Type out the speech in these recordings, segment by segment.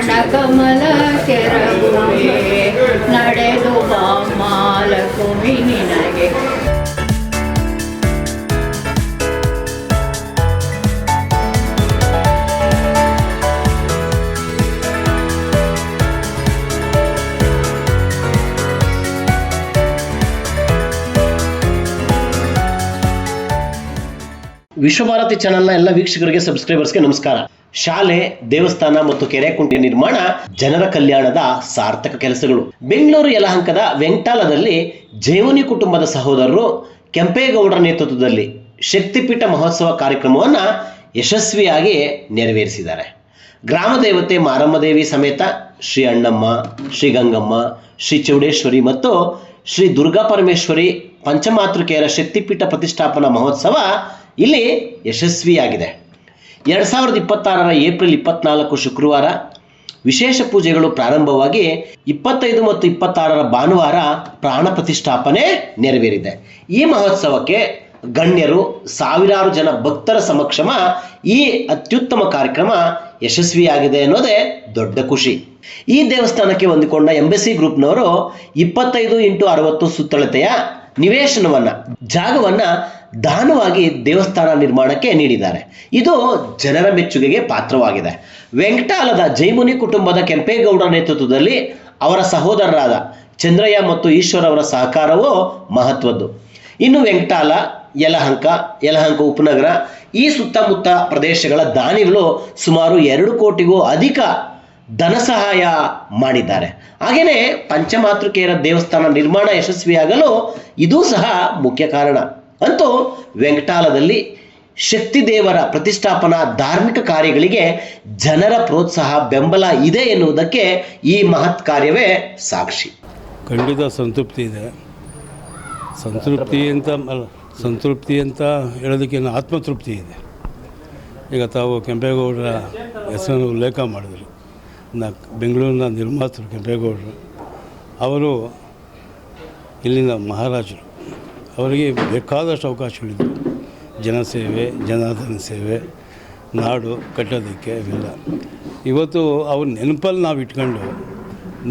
ಕಮಲ ಕೆರಗುವೆ ನಡೆದು ಬಾಮಾಲಕುಮಿ ನಿನಗೆ. ವಿಶ್ವಭಾರತಿ ಚಾನೆಲ್ನ ಎಲ್ಲ ವೀಕ್ಷಕರಿಗೆ ಸಬ್ಸ್ಕ್ರೈಬರ್ಸ್ಗೆ ನಮಸ್ಕಾರ. ಶಾಲೆ, ದೇವಸ್ಥಾನ ಮತ್ತು ಕೆರೆಕುಂಟೆ ನಿರ್ಮಾಣ ಜನರ ಕಲ್ಯಾಣದ ಸಾರ್ಥಕ ಕೆಲಸಗಳು. ಬೆಂಗಳೂರು ಯಲಹಂಕದ ವೆಂಕಟಾಲದಲ್ಲಿ ಜೈವನಿ ಕುಟುಂಬದ ಸಹೋದರರು ಕೆಂಪೇಗೌಡರ ನೇತೃತ್ವದಲ್ಲಿ ಶಕ್ತಿಪೀಠ ಮಹೋತ್ಸವ ಕಾರ್ಯಕ್ರಮವನ್ನು ಯಶಸ್ವಿಯಾಗಿ ನೆರವೇರಿಸಿದ್ದಾರೆ. ಗ್ರಾಮ ದೇವತೆ ಮಾರಮ್ಮದೇವಿ ಸಮೇತ ಶ್ರೀ ಅಣ್ಣಮ್ಮ, ಶ್ರೀ ಗಂಗಮ್ಮ, ಶ್ರೀ ಚೌಡೇಶ್ವರಿ ಮತ್ತು ಶ್ರೀ ದುರ್ಗಾ ಪರಮೇಶ್ವರಿ ಪಂಚಮಾತೃಕೆಯರ ಶಕ್ತಿಪೀಠ ಪ್ರತಿಷ್ಠಾಪನಾ ಮಹೋತ್ಸವ ಇಲ್ಲಿ ಯಶಸ್ವಿಯಾಗಿದೆ. 2026 ಏಪ್ರಿಲ್ 24 ಶುಕ್ರವಾರ ವಿಶೇಷ ಪೂಜೆಗಳು ಪ್ರಾರಂಭವಾಗಿ 25 ಮತ್ತು 26 ಭಾನುವಾರ ಪ್ರಾಣ ಪ್ರತಿಷ್ಠಾಪನೆ ನೆರವೇರಿದೆ. ಈ ಮಹೋತ್ಸವಕ್ಕೆ ಗಣ್ಯರು, ಸಾವಿರಾರು ಜನ ಭಕ್ತರ ಸಮಕ್ಷಮ ಈ ಅತ್ಯುತ್ತಮ ಕಾರ್ಯಕ್ರಮ ಯಶಸ್ವಿಯಾಗಿದೆ ಅನ್ನೋದೇ ದೊಡ್ಡ ಖುಷಿ. ಈ ದೇವಸ್ಥಾನಕ್ಕೆ ಹೊಂದಿಕೊಂಡ ಎಂಬಸಿ ಗ್ರೂಪ್ನವರು 25x60 ಸುತ್ತಳತೆಯ ಜಾಗವನ್ನ ದಾನವಾಗಿ ದೇವಸ್ಥಾನ ನಿರ್ಮಾಣಕ್ಕೆ ನೀಡಿದ್ದಾರೆ. ಇದು ಜನರ ಮೆಚ್ಚುಗೆಗೆ ಪಾತ್ರವಾಗಿದೆ. ವೆಂಕಟಾಲದ ಜೈಮುನಿ ಕುಟುಂಬದ ಕೆಂಪೇಗೌಡರ ನೇತೃತ್ವದಲ್ಲಿ ಅವರ ಸಹೋದರರಾದ ಚಂದ್ರಯ್ಯ ಮತ್ತು ಈಶ್ವರ್ ಅವರ ಸಹಕಾರವೂ ಮಹತ್ವದ್ದು. ಇನ್ನು ವೆಂಕಟಾಲ, ಯಲಹಂಕ ಉಪನಗರ ಈ ಸುತ್ತಮುತ್ತ ಪ್ರದೇಶಗಳ ದಾನಿಗಳು ಸುಮಾರು 2 ಕೋಟಿಗೂ ಅಧಿಕ ಧನ ಸಹಾಯ ಮಾಡಿದ್ದಾರೆ. ಹಾಗೆಯೇ ಪಂಚಮಾತೃಕೆಯರ ದೇವಸ್ಥಾನ ನಿರ್ಮಾಣ ಯಶಸ್ವಿಯಾಗಲು ಇದೂ ಸಹ ಮುಖ್ಯ ಕಾರಣ. ಅಂತೂ ವೆಂಕಟಾಲದಲ್ಲಿ ಶಕ್ತಿ ದೇವರ ಪ್ರತಿಷ್ಠಾಪನಾ ಧಾರ್ಮಿಕ ಕಾರ್ಯಗಳಿಗೆ ಜನರ ಪ್ರೋತ್ಸಾಹ, ಬೆಂಬಲ ಇದೆ ಎನ್ನುವುದಕ್ಕೆ ಈ ಮಹತ್ ಕಾರ್ಯವೇ ಸಾಕ್ಷಿ. ಖಂಡಿತ ಸಂತೃಪ್ತಿ ಇದೆ. ಸಂತೃಪ್ತಿ ಅಂತ ಹೇಳೋದಕ್ಕೆ ಆತ್ಮತೃಪ್ತಿ ಇದೆ. ಈಗ ತಾವು ಕೆಂಪೇಗೌಡರ ಹೆಸರನ್ನು ಉಲ್ಲೇಖ ಮಾಡಿದರು. ಬೆಂಗಳೂರಿನ ನಿರ್ಮಾತೃ ಕೆಂಪೇಗೌಡರು ಅವರು ಇಲ್ಲಿನ ಮಹಾರಾಜರು. ಅವರಿಗೆ ಬೇಕಾದಷ್ಟು ಅವಕಾಶಗಳಿದ್ದವು. ಜನಸೇವೆ, ಜನಾರ್ದನ ಸೇವೆ, ನಾಡು ಕಟ್ಟೋದಕ್ಕೆ ಇವೆಲ್ಲ. ಇವತ್ತು ಅವ್ರ ನೆನಪಲ್ಲಿ ನಾವು ಇಟ್ಕೊಂಡು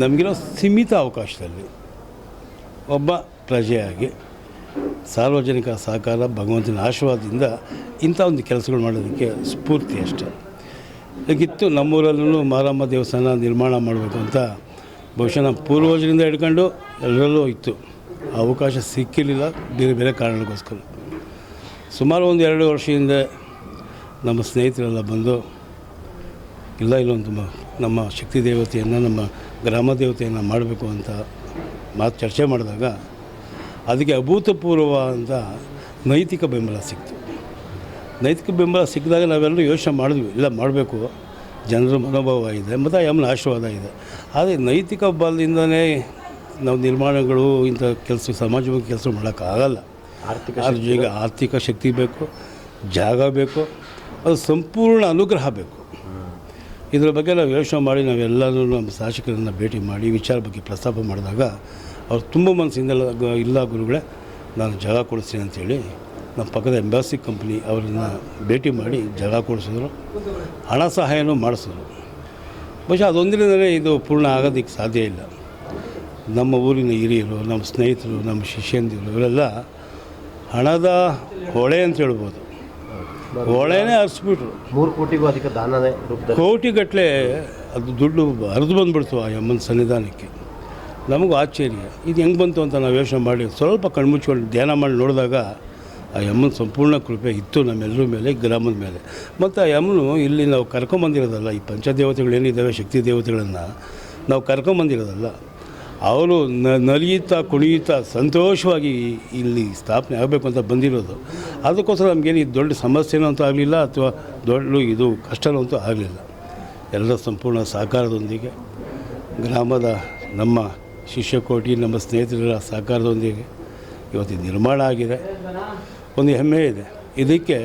ನಮಗಿರೋ ಸೀಮಿತ ಅವಕಾಶದಲ್ಲಿ ಒಬ್ಬ ಪ್ರಜೆಯಾಗಿ ಸಾರ್ವಜನಿಕ ಸಹಕಾರ, ಭಗವಂತನ ಆಶೀರ್ವಾದದಿಂದ ಇಂಥ ಒಂದು ಕೆಲಸಗಳು ಮಾಡೋದಕ್ಕೆ ಸ್ಫೂರ್ತಿ ಅಷ್ಟೆ. ಈಗಿತ್ತು ನಮ್ಮೂರಲ್ಲೂ ಮಾರಮ್ಮ ದೇವಸ್ಥಾನ ನಿರ್ಮಾಣ ಮಾಡಬೇಕು ಅಂತ ಬಹುಶಃ ನಮ್ಮ ಪೂರ್ವಜರಿಂದ ಹಿಡ್ಕೊಂಡು ಎಲ್ಲರಲ್ಲೂ ಇತ್ತು. ಅವಕಾಶ ಸಿಕ್ಕಿರಲಿಲ್ಲ, ಬೇರೆ ಬೇರೆ ಕಾರಣಗಳಿಗೋಸ್ಕರ. ಸುಮಾರು ಒಂದು 2 ವರ್ಷದಿಂದ ನಮ್ಮ ಸ್ನೇಹಿತರೆಲ್ಲ ಬಂದು ಇಲ್ಲೊಂದು ನಮ್ಮ ಶಕ್ತಿ ದೇವತೆಯನ್ನು, ನಮ್ಮ ಗ್ರಾಮ ದೇವತೆಯನ್ನು ಮಾಡಬೇಕು ಅಂತ ಚರ್ಚೆ ಮಾಡಿದಾಗ ಅದಕ್ಕೆ ಅಭೂತಪೂರ್ವ ಅಂತ ನೈತಿಕ ಬೆಂಬಲ ಸಿಕ್ತು. ನೈತಿಕ ಬೆಂಬಲ ಸಿಕ್ಕಿದಾಗ ನಾವೆಲ್ಲರೂ ಯೋಚನೆ ಮಾಡಿದ್ವಿ, ಇಲ್ಲ ಮಾಡಬೇಕು, ಜನರ ಮನೋಭಾವ ಇದೆ ಮತ್ತು ಯಮ್ಮನ ಆಶೀರ್ವಾದ ಇದೆ. ಆದರೆ ನೈತಿಕ ಬಲದಿಂದನೇ ನಾವು ನಿರ್ಮಾಣಗಳು ಇಂಥ ಕೆಲಸ, ಸಮಾಜವಾಗಿ ಕೆಲಸ ಮಾಡೋಕ್ಕಾಗಲ್ಲ. ಈಗ ಆರ್ಥಿಕ ಶಕ್ತಿ ಬೇಕು, ಜಾಗ ಬೇಕು, ಅದು ಸಂಪೂರ್ಣ ಅನುಗ್ರಹ ಬೇಕು. ಇದರ ಬಗ್ಗೆ ನಾವು ಯೋಚನೆ ಮಾಡಿ ನಾವೆಲ್ಲರೂ ನಮ್ಮ ಶಾಸಕರನ್ನು ಭೇಟಿ ಮಾಡಿ ವಿಚಾರ ಬಗ್ಗೆ ಪ್ರಸ್ತಾಪ ಮಾಡಿದಾಗ ಅವ್ರು ತುಂಬ ಮನಸ್ಸಿಂದ ಇಲ್ಲ ಗುರುಗಳೇ, ನಾನು ಜಾಗ ಕೊಡಿಸ್ತೀನಿ ಅಂಥೇಳಿ ನಮ್ಮ ಪಕ್ಕದ ಎಂಬಸಿ ಕಂಪ್ನಿ ಅವರನ್ನು ಭೇಟಿ ಮಾಡಿ ಜಾಗ ಕೊಡಿಸಿದ್ರು, ಹಣ ಸಹಾಯನೂ ಮಾಡಿಸಿದ್ರು. ಬಹುಶಃ ಅದೊಂದರಿಂದಲೇ ಇದು ಪೂರ್ಣ ಆಗೋದಕ್ಕೆ ಸಾಧ್ಯ ಇಲ್ಲ. ನಮ್ಮ ಊರಿನ ಹಿರಿಯರು, ನಮ್ಮ ಸ್ನೇಹಿತರು, ನಮ್ಮ ಶಿಷ್ಯಂದಿರು ಇವರೆಲ್ಲ ಹಣದ ಹೊಳೆ ಅಂತ ಹೇಳ್ಬೋದು, ಹೊಳೆನೇ ಹರಿಸ್ಬಿಟ್ರು. 3 ಕೋಟಿಗೂ ಅಧಿಕ ದಾನನೇ ಕೋಟಿಗಟ್ಟಲೆ ಅದು ದುಡ್ಡು ಹರಿದು ಬಂದುಬಿಡ್ತು ಆ ಯಮ್ಮನ ಸನ್ನಿಧಾನಕ್ಕೆ. ನಮಗೂ ಆಶ್ಚರ್ಯ, ಇದು ಹೆಂಗೆ ಬಂತು ಅಂತ ನಾವು ಯೋಚನೆ ಮಾಡಿ ಸ್ವಲ್ಪ ಕಣ್ಮುಚ್ಕೊಂಡು ಧ್ಯಾನ ಮಾಡಿ ನೋಡಿದಾಗ ಆ ಯಮ್ಮನ ಸಂಪೂರ್ಣ ಕೃಪೆ ಇತ್ತು ನಮ್ಮೆಲ್ಲರ ಮೇಲೆ, ಗ್ರಾಮದ ಮೇಲೆ. ಮತ್ತು ಆ ಯಮ್ಮನು ಇಲ್ಲಿ ನಾವು ಕರ್ಕೊಂಬಂದಿರೋದಲ್ಲ, ಈ ಪಂಚದೇವತೆಗಳೇನಿದ್ದಾವೆ ಶಕ್ತಿ ದೇವತೆಗಳನ್ನು ನಾವು ಕರ್ಕೊಂಬಂದಿರೋದಲ್ಲ, ಅವರು ನಲಿಯುತ್ತಾ ಕುಣಿಯುತ್ತಾ ಸಂತೋಷವಾಗಿ ಇಲ್ಲಿ ಸ್ಥಾಪನೆ ಆಗಬೇಕು ಅಂತ ಬಂದಿರೋದು. ಅದಕ್ಕೋಸ್ಕರ ನಮಗೇನು ದೊಡ್ಡ ಸಮಸ್ಯೆನೂ ಅಂತೂ ಆಗಲಿಲ್ಲ, ಅಥವಾ ದೊಡ್ಡ ಇದು ಕಷ್ಟನೂ ಅಂತೂ ಆಗಲಿಲ್ಲ. ಎಲ್ಲರ ಸಂಪೂರ್ಣ ಸಹಕಾರದೊಂದಿಗೆ, ಗ್ರಾಮದ ನಮ್ಮ ಶಿಷ್ಯಕೋಟಿ, ನಮ್ಮ ಸ್ನೇಹಿತರ ಸಹಕಾರದೊಂದಿಗೆ ಇವತ್ತು ನಿರ್ಮಾಣ ಆಗಿದೆ. ಒಂದು ಹೆಮ್ಮೆ ಇದೆ. ಇದಕ್ಕೆ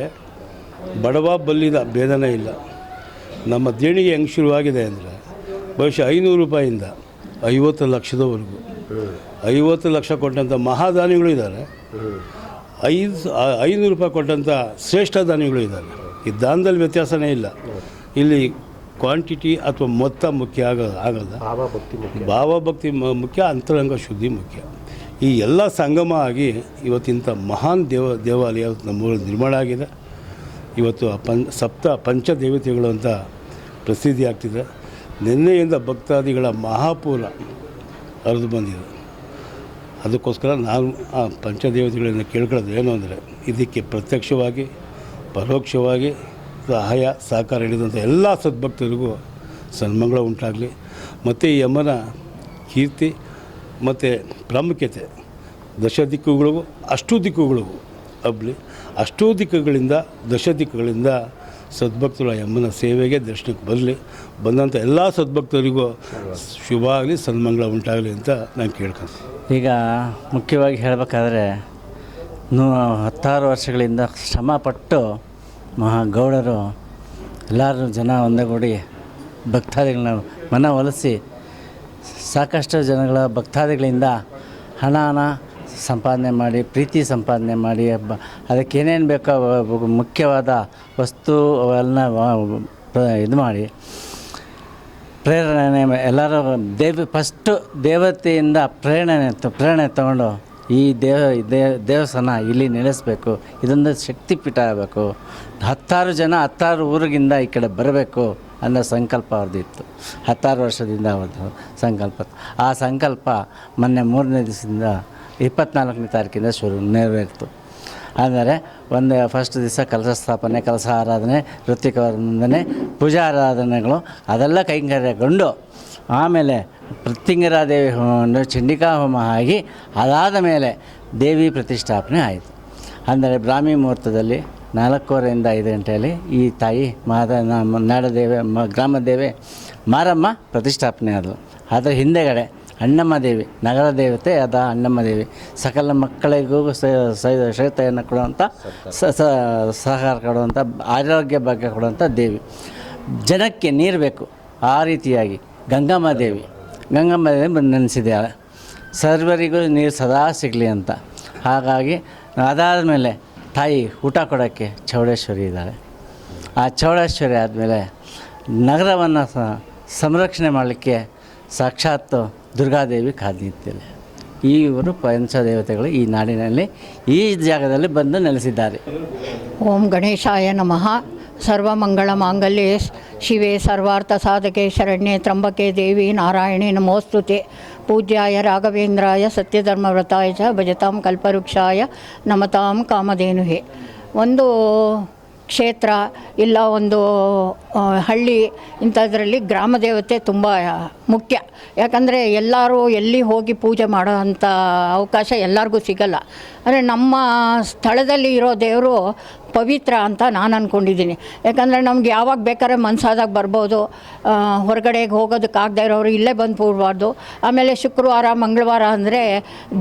ಬಡವ ಬಲ್ಲಿದ ಭೇದನೇ ಇಲ್ಲ. ನಮ್ಮ ದೇಣಿಗೆ ಹೆಂಗೆ ಶುರುವಾಗಿದೆ ಅಂದರೆ ಬಹುಶಃ 500 ರೂಪಾಯಿಂದ 50 ಲಕ್ಷದವರೆಗೂ 50 ಲಕ್ಷ ಕೊಟ್ಟಂಥ ಮಹಾದಾನಿಗಳು ಇದ್ದಾರೆ, 500 ರೂಪಾಯಿ ಕೊಟ್ಟಂಥ ಶ್ರೇಷ್ಠ ದಾನಿಗಳು ಇದ್ದಾರೆ. ಈ ದಾನದಲ್ಲಿ ವ್ಯತ್ಯಾಸನೇ ಇಲ್ಲ. ಇಲ್ಲಿ ಕ್ವಾಂಟಿಟಿ ಅಥವಾ ಮೊತ್ತ ಮುಖ್ಯ ಆಗಲ್ಲ. ಭಾವಭಕ್ತಿ ಮುಖ್ಯ, ಅಂತರಂಗ ಶುದ್ಧಿ ಮುಖ್ಯ. ಈ ಎಲ್ಲ ಸಂಗಮ ಆಗಿ ಇವತ್ತಿಂಥ ಮಹಾನ್ ದೇವಾಲಯ ನಮ್ಮೂರಲ್ಲಿ ನಿರ್ಮಾಣ ಆಗಿದೆ. ಇವತ್ತು ಸಪ್ತ ಪಂಚದೇವತೆಗಳು ಅಂತ ಪ್ರಸಿದ್ಧಿ ಆಗ್ತಿದೆ. ನಿನ್ನೆಯಿಂದ ಭಕ್ತಾದಿಗಳ ಮಹಾಪೂರ ಹರಿದು ಬಂದಿದೆ. ಅದಕ್ಕೋಸ್ಕರ ನಾನು ಆ ಪಂಚದೇವತೆಗಳನ್ನು ಕೇಳ್ಕೊಳ್ಳೋದು ಏನು ಅಂದರೆ, ಇದಕ್ಕೆ ಪ್ರತ್ಯಕ್ಷವಾಗಿ ಪರೋಕ್ಷವಾಗಿ ಸಹಾಯ ಸಹಕಾರ ನೀಡಿದಂಥ ಎಲ್ಲ ಸದ್ಭಕ್ತರಿಗೂ ಸನ್ಮಂಗಳ ಉಂಟಾಗಲಿ. ಮತ್ತು ಈ ಯಮನ ಕೀರ್ತಿ ಮತ್ತು ಪ್ರಾಮುಖ್ಯತೆ ದಶ ದಿಕ್ಕುಗಳಿಗೂ ಹಬ್ಬಲಿ. ಅಷ್ಟೂ ದಿಕ್ಕುಗಳಿಂದ ದಶ ದಿಕ್ಕುಗಳಿಂದ ಸದ್ಭಕ್ತರು ಯಮ್ಮನ ಸೇವೆಗೆ ದರ್ಶನಕ್ಕೆ ಬರಲಿ. ಬಂದಂಥ ಎಲ್ಲ ಸದ್ಭಕ್ತರಿಗೂ ಶುಭ ಆಗಲಿ, ಸನ್ಮಂಗಳ ಉಂಟಾಗಲಿ ಅಂತ ನಾನು ಕೇಳ್ಕೊತೀನಿ. ಈಗ ಮುಖ್ಯವಾಗಿ ಹೇಳಬೇಕಾದ್ರೆ 10 ವರ್ಷಗಳಿಂದ ಶ್ರಮಪಟ್ಟು ಗೌಡರು ಎಲ್ಲರೂ ಜನ ಒಂದಗೂಡಿ ಭಕ್ತಾದಿಗಳನ್ನ ಮನವೊಲಿಸಿ ಸಾಕಷ್ಟು ಜನಗಳ ಭಕ್ತಾದಿಗಳಿಂದ ಹಣನ ಸಂಪಾದನೆ ಮಾಡಿ, ಪ್ರೀತಿ ಸಂಪಾದನೆ ಮಾಡಿ, ಅದಕ್ಕೇನೇನು ಬೇಕೋ ಮುಖ್ಯವಾದ ವಸ್ತು ಅವೆಲ್ಲ ಇದು ಮಾಡಿ ಪ್ರೇರಣೆ ಎಲ್ಲರೂ ಫಸ್ಟು ದೇವತೆಯಿಂದ ಪ್ರೇರಣೆ ತಗೊಂಡು ಈ ದೇವಸ್ಥಾನ ಇಲ್ಲಿ ನೆಲೆಸಬೇಕು, ಇದೊಂದು ಶಕ್ತಿಪೀಠ ಆಗಬೇಕು, 10 ಜನ 10 ಊರಿಗಿಂದ ಈ ಕಡೆ ಬರಬೇಕು ಅನ್ನೋ ಸಂಕಲ್ಪ ಅವ್ರದ್ದಿತ್ತು. 10 ವರ್ಷದಿಂದ ಅವ್ರದ್ದು ಸಂಕಲ್ಪ. ಆ ಸಂಕಲ್ಪ ಮೊನ್ನೆ 3ನೇ ದಿವಸದಿಂದ 24ನೇ ತಾರೀಕಿಂದ ನೆರವೇರಿತು. ಅಂದರೆ ಫಸ್ಟ್ ದಿವಸ ಕಲಶ ಸ್ಥಾಪನೆ, ಕಲಶ ಆರಾಧನೆ, ಋತ್ವಿಕ ವಂದನೆ, ಪೂಜಾ ಆರಾಧನೆಗಳು ಅದೆಲ್ಲ ಕೈಂಕರ್ಯಗೊಂಡು ಆಮೇಲೆ ಪ್ರತ್ಯಂಗಿರಾದೇವಿ ಹೋಮ, ಚಂಡಿಕಾ ಹೋಮ ಆಗಿ ಅದಾದ ಮೇಲೆ ದೇವಿ ಪ್ರತಿಷ್ಠಾಪನೆ ಆಯಿತು. ಅಂದರೆ ಬ್ರಾಹ್ಮಿ ಮುಹೂರ್ತದಲ್ಲಿ 4:15 5 ಗಂಟೆಯಲ್ಲಿ ಈ ತಾಯಿ ನಾಡದೇವೆ ಗ್ರಾಮದೇವೆ ಮಾರಮ್ಮ ಪ್ರತಿಷ್ಠಾಪನೆ ಆದಳು. ಅದರ ಹಿಂದೆಗಡೆ ಅಣ್ಣಮ್ಮ ದೇವಿ, ನಗರ ದೇವತೆ ಆದ ಅಣ್ಣಮ್ಮ ದೇವಿ, ಸಕಲ ಮಕ್ಕಳಿಗೂ ಶ್ರೇಯತೆಯನ್ನು ಕೊಡುವಂಥ ಸಹಕಾರ ಕೊಡುವಂಥ, ಆರೋಗ್ಯ ಭಾಗ್ಯ ಕೊಡುವಂಥ ದೇವಿ. ಜನಕ್ಕೆ ನೀರು ಬೇಕು, ಆ ರೀತಿಯಾಗಿ ಗಂಗಮ್ಮ ದೇವಿ ಬಂದು ನೆನೆಸಿದ್ದಾಳೆ. ಸರ್ವರಿಗೂ ನೀರು ಸದಾ ಸಿಗಲಿ ಅಂತ. ಹಾಗಾಗಿ ಅದಾದ ಮೇಲೆ ತಾಯಿ ಊಟ ಕೊಡೋಕ್ಕೆ ಚೌಡೇಶ್ವರಿ ಇದ್ದಾಳೆ. ಆ ಚೌಡೇಶ್ವರಿ ಆದಮೇಲೆ ನಗರವನ್ನು ಸಂರಕ್ಷಣೆ ಮಾಡಲಿಕ್ಕೆ ಸಾಕ್ಷಾತ್ ದುರ್ಗಾದೇವಿ ಕಾದು ನಿಂತಿದೆ. ಇವರು ಪಂಚದೇವತೆಗಳು ಈ ನಾಡಿನಲ್ಲಿ ಈ ಜಾಗದಲ್ಲಿ ಬಂದು ನೆಲೆಸಿದ್ದಾರೆ. ಓಂ ಗಣೇಶಾಯ ನಮಃ. ಸರ್ವಮಂಗಳ ಮಾಂಗಲ್ಯೆ ಶಿವೆ ಸರ್ವಾರ್ಥ ಸಾಧಕೆ ಶರಣ್ಯೆ ತ್ರ್ಯಂಬಕೆ ದೇವಿ ನಾರಾಯಣಿ ನಮೋಸ್ತುತೆ. ಪೂಜ್ಯಾಯ ರಾಘವೇಂದ್ರಾಯ ಸತ್ಯಧರ್ಮವ್ರತಾಯ ಚ ಭಜತಾಂ ಕಲ್ಪವೃಕ್ಷಾಯ ನಮತಾಂ ಕಾಮಧೇನುಹೆ. ಒಂದು ಕ್ಷೇತ್ರ ಇಲ್ಲ ಒಂದು ಹಳ್ಳಿ ಇಂಥದ್ರಲ್ಲಿ ಗ್ರಾಮ ದೇವತೆ ತುಂಬ ಮುಖ್ಯ. ಯಾಕಂದರೆ ಎಲ್ಲರೂ ಎಲ್ಲಿ ಹೋಗಿ ಪೂಜೆ ಮಾಡೋ ಅಂಥ ಅವಕಾಶ ಎಲ್ಲರಿಗೂ ಸಿಗಲ್ಲ. ಅಂದರೆ ನಮ್ಮ ಸ್ಥಳದಲ್ಲಿ ಇರೋ ದೇವರು ಪವಿತ್ರ ಅಂತ ನಾನು ಅಂದ್ಕೊಂಡಿದ್ದೀನಿ. ಯಾಕಂದರೆ ನಮ್ಗೆ ಯಾವಾಗ ಬೇಕಾದ್ರೆ ಮನಸ್ಸಾದಾಗ ಬರ್ಬೋದು, ಹೊರಗಡೆಗೆ ಹೋಗೋದಕ್ಕಾಗದೇ ಇರೋರು ಇಲ್ಲೇ ಬಂದು ಕೂಡಬಾರ್ದು. ಆಮೇಲೆ ಶುಕ್ರವಾರ ಮಂಗಳವಾರ ಅಂದರೆ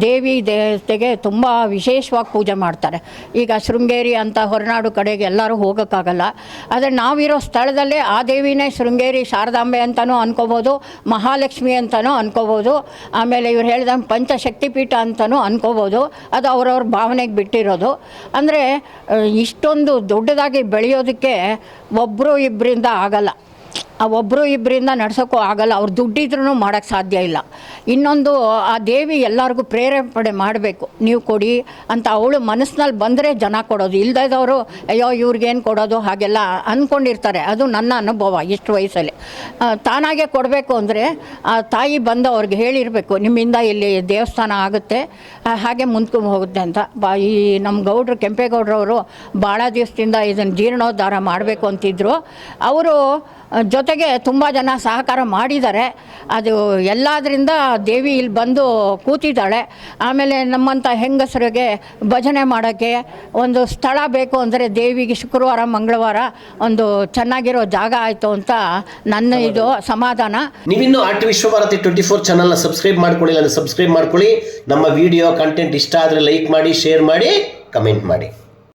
ದೇವಿ ದೇವತೆಗೆ ತುಂಬ ವಿಶೇಷವಾಗಿ ಪೂಜೆ ಮಾಡ್ತಾರೆ. ಈಗ ಶೃಂಗೇರಿ ಅಂತ ಹೊರನಾಡು ಕಡೆಗೆ ಎಲ್ಲರೂ ಹೋಗೋಕ್ಕಾಗಲ್ಲ. ಆದರೆ ನಾವಿರೋ ಸ್ಥಳದಲ್ಲೇ ಆ ದೇವಿನೇ ಶೃಂಗೇರಿ ಶಾರದಾಂಬೆ ಅಂತಲೂ ಅನ್ಕೋಬೋದು, ಮಹಾಲಕ್ಷ್ಮಿ ಅಂತಲೂ ಅನ್ಕೋಬೋದು, ಆಮೇಲೆ ಇವ್ರು ಹೇಳಿದಂಗೆ ಪಂಚಶಕ್ತಿಪೀಠ ಅಂತಲೂ ಅನ್ಕೋಬೋದು. ಅದು ಅವರವ್ರ ಭಾವನೆಗೆ ಬಿಟ್ಟಿರೋದು. ಅಂದರೆ ಇಷ್ಟೊಂದು ದೊಡ್ಡದಾಗಿ ಬೆಳೆಯೋದಕ್ಕೆ ಒಬ್ಬರು ಇಬ್ಬರಿಂದ ಆಗಲ್ಲ. ಆ ಒಬ್ಬರು ಇಬ್ಬರಿಂದ ನಡ್ಸೋಕ್ಕೂ ಆಗಲ್ಲ. ಅವ್ರು ದುಡ್ಡಿದ್ರೂ ಮಾಡೋಕ್ಕೆ ಸಾಧ್ಯ ಇಲ್ಲ. ಇನ್ನೊಂದು, ಆ ದೇವಿ ಎಲ್ಲರಿಗೂ ಪ್ರೇರೇಪಣೆ ಮಾಡಬೇಕು, ನೀವು ಕೊಡಿ ಅಂತ ಅವಳು ಮನಸ್ಸಿನಲ್ಲಿ ಬಂದರೆ ಜನ ಕೊಡೋದು. ಇಲ್ಲದವರು ಅಯ್ಯೋ ಇವ್ರಿಗೇನು ಕೊಡೋದು ಹಾಗೆಲ್ಲ ಅಂದ್ಕೊಂಡಿರ್ತಾರೆ. ಅದು ನನ್ನ ಅನುಭವ ಇಷ್ಟು ವಯಸ್ಸಲ್ಲಿ. ತಾನಾಗೆ ಕೊಡಬೇಕು ಅಂದರೆ ಆ ತಾಯಿ ಬಂದು ಅವ್ರಿಗೆ ಹೇಳಿರಬೇಕು, ನಿಮ್ಮಿಂದ ಇಲ್ಲಿ ದೇವಸ್ಥಾನ ಆಗುತ್ತೆ, ಹಾಗೆ ಮುಂದ್ಕೊಂಡು ಹೋಗುತ್ತೆ ಅಂತ. ಈ ನಮ್ಮ ಗೌಡ್ರು ಕೆಂಪೇಗೌಡರವರು ಭಾಳ ದಿವಸದಿಂದ ಇದನ್ನು ಜೀರ್ಣೋದ್ಧಾರ ಮಾಡಬೇಕು ಅಂತಿದ್ರು. ಅವರು ಜೊತೆಗೆ ತುಂಬ ಜನ ಸಹಕಾರ ಮಾಡಿದ್ದಾರೆ. ಅದು ಎಲ್ಲದರಿಂದ ದೇವಿ ಇಲ್ಲಿ ಬಂದು ಕೂತಿದ್ದಾಳೆ. ಆಮೇಲೆ ನಮ್ಮಂಥ ಹೆಂಗಸರಿಗೆ ಭಜನೆ ಮಾಡೋಕ್ಕೆ ಒಂದು ಸ್ಥಳ ಬೇಕು ಅಂದರೆ ದೇವಿಗೆ ಶುಕ್ರವಾರ ಮಂಗಳವಾರ ಒಂದು ಚೆನ್ನಾಗಿರೋ ಜಾಗ ಆಯಿತು ಅಂತ ನನ್ನ ಇದು ಸಮಾಧಾನ. ನೀವಿನ್ನೂ ಆರ್ಟ್ ವಿಶ್ವಭಾರತಿ 24 ಚಾನಲ್ನ ಸಬ್ಸ್ಕ್ರೈಬ್ ಮಾಡ್ಕೊಳ್ಳಿಲ್ಲ ಅಂದರೆ ಸಬ್ಸ್ಕ್ರೈಬ್ ಮಾಡ್ಕೊಳ್ಳಿ. ನಮ್ಮ ವಿಡಿಯೋ ಕಂಟೆಂಟ್ ಇಷ್ಟ ಆದರೆ ಲೈಕ್ ಮಾಡಿ, ಶೇರ್ ಮಾಡಿ, ಕಮೆಂಟ್ ಮಾಡಿ.